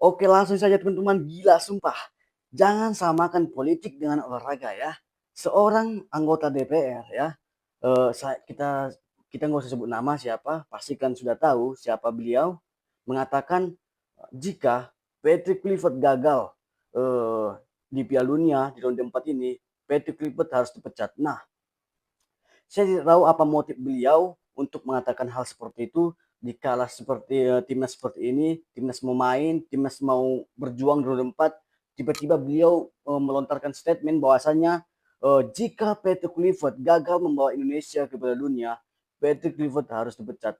Oke, langsung saja teman-teman, gila sumpah. Jangan samakan politik dengan olahraga ya. Seorang anggota DPR ya, kita nggak usah sebut nama siapa, pastikan sudah tahu siapa beliau, mengatakan jika Patrick Kluivert gagal di Piala Dunia di ronde 4 ini, Patrick Kluivert harus dipecat. Nah, saya tidak tahu apa motif beliau untuk mengatakan hal seperti itu dikala seperti timnas seperti ini, timnas mau main, timnas mau berjuang di ronde 4, tiba-tiba beliau melontarkan statement bahwasanya jika Patrick Kluivert gagal membawa Indonesia ke Piala Dunia, Patrick Kluivert harus dipecat.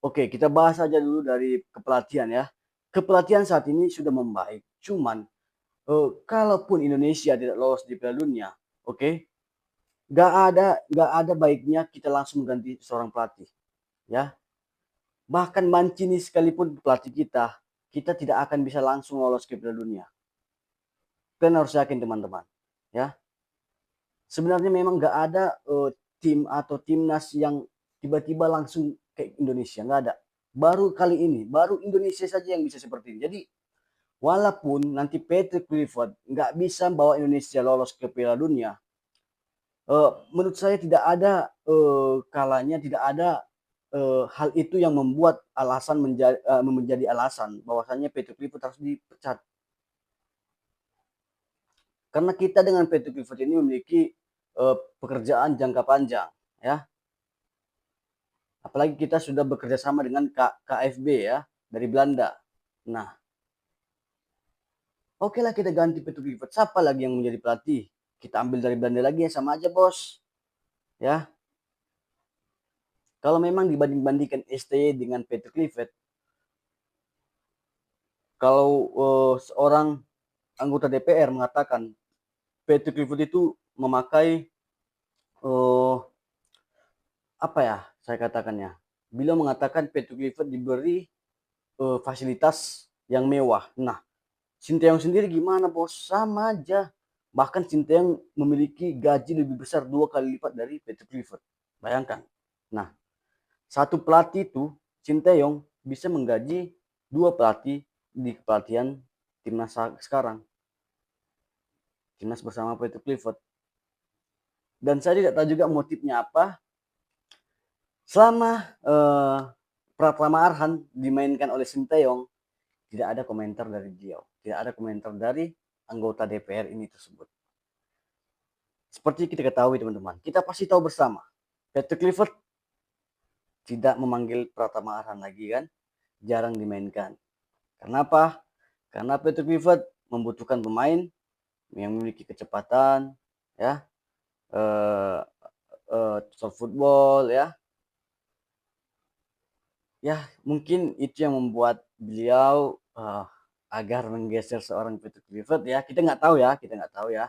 Oke, kita bahas saja dulu dari kepelatihan ya. Kepelatihan saat ini sudah membaik, cuman kalaupun Indonesia tidak lolos di Piala Dunia, oke, nggak ada baiknya kita langsung ganti seorang pelatih ya. Bahkan Mancini sekalipun pelatih kita tidak akan bisa langsung lolos ke Piala Dunia. Kalian harus yakin teman-teman ya. Sebenarnya memang nggak ada tim atau timnas yang tiba-tiba langsung ke Indonesia, nggak ada. Baru kali ini, baru Indonesia saja yang bisa seperti ini. Jadi walaupun nanti Patrick Kluivert nggak bisa bawa Indonesia lolos ke Piala Dunia, menurut saya tidak ada kalanya, tidak ada hal itu yang membuat alasan menjadi alasan bahwasanya Patrick Kluivert harus dipecat. Karena kita dengan Patrick Kluivert ini memiliki pekerjaan jangka panjang, ya. Apalagi kita sudah bekerja sama dengan KFB ya dari Belanda. Nah, oke lah kita ganti Patrick Kluivert. Siapa lagi yang menjadi pelatih? Kita ambil dari Belanda lagi ya, sama aja bos. Ya, kalau memang dibanding-bandingkan STY dengan Patrick Kluivert, kalau seorang anggota DPR mengatakan Patrick Kluivert itu memakai apa ya saya katakannya, beliau mengatakan Patrick Kluivert diberi fasilitas yang mewah. Nah, Sinteyong sendiri gimana bos? Sama aja. Bahkan Sinteyong memiliki gaji lebih besar 2 kali lipat dari Patrick Kluivert. Bayangkan. Nah, satu pelatih itu Sinteyong bisa menggaji 2 pelatih di kepelatihan timnas sekarang. Timnas bersama Patrick Kluivert. Dan saya tidak tahu juga motifnya apa. Selama Pratama Arhan dimainkan oleh Sinteyong, tidak ada komentar dari beliau, tidak ada komentar dari anggota DPR ini tersebut. Seperti kita ketahui teman-teman, kita pasti tahu bersama, Patrick Kluivert tidak memanggil Pratama Arhan lagi kan, jarang dimainkan. Kenapa? Karena Patrick Kluivert membutuhkan pemain yang memiliki kecepatan, ya, total football, ya, mungkin itu yang membuat beliau agar menggeser seorang Patrick Kluivert ya. Kita nggak tahu ya.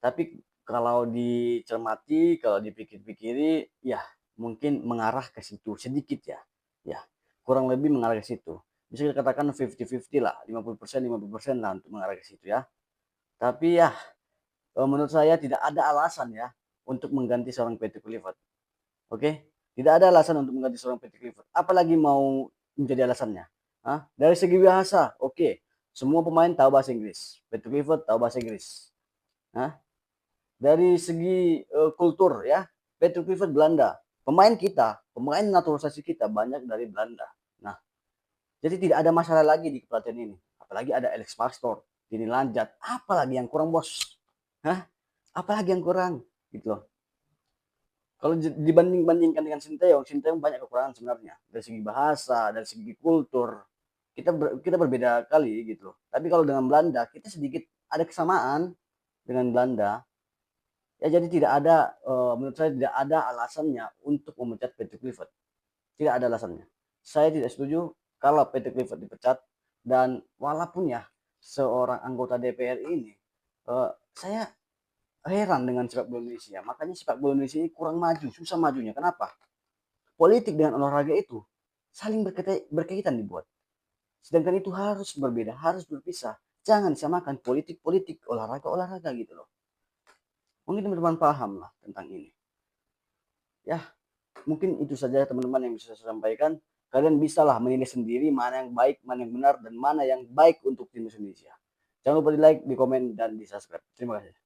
Tapi kalau dicermati, kalau dipikir-pikiri, ya mungkin mengarah ke situ sedikit ya. Ya, kurang lebih mengarah ke situ. Bisa kita katakan 50-50 lah, 50% lah untuk mengarah ke situ ya. Tapi ya, menurut saya tidak ada alasan ya untuk mengganti seorang Patrick Kluivert. Oke? Tidak ada alasan untuk mengganti seorang Patrick Kluivert. Apalagi mau menjadi alasannya? Hah? Dari segi bahasa, oke. Semua pemain tahu bahasa Inggris. Patrick Kluivert tahu bahasa Inggris. Hah? Dari segi kultur ya, Patrick Kluivert Belanda. Pemain naturalisasi kita banyak dari Belanda. Nah, jadi tidak ada masalah lagi di kepelatihan ini. Apalagi ada Alex Pastoor, Dini Lanjat. Apalagi yang kurang bos? Hah? Apalagi yang kurang? Gitu loh. Kalau dibanding-bandingkan dengan Sinteyong, Sinteyong banyak kekurangan sebenarnya dari segi bahasa, dari segi kultur. Kita berbeda kali gitu. Tapi kalau dengan Belanda, kita sedikit ada kesamaan dengan Belanda. Ya jadi tidak ada menurut saya tidak ada alasannya untuk memecat Patrick Kluivert. Tidak ada alasannya. Saya tidak setuju kalau Patrick Kluivert dipecat, dan walaupun ya seorang anggota DPR ini saya heran dengan sepak bola Indonesia. Makanya sepak bola Indonesia ini kurang maju, susah majunya. Kenapa? Politik dengan olahraga itu saling berkaitan dibuat. Sedangkan itu harus berbeda, harus berpisah. Jangan disamakan politik, olahraga gitu loh. Mungkin teman-teman paham lah tentang ini. Ya, mungkin itu saja teman-teman yang bisa saya sampaikan. kalian bisalah menilai sendiri mana yang baik, mana yang benar, dan mana yang baik untuk timnas Indonesia. Jangan lupa di like, di komen, dan di subscribe. Terima kasih.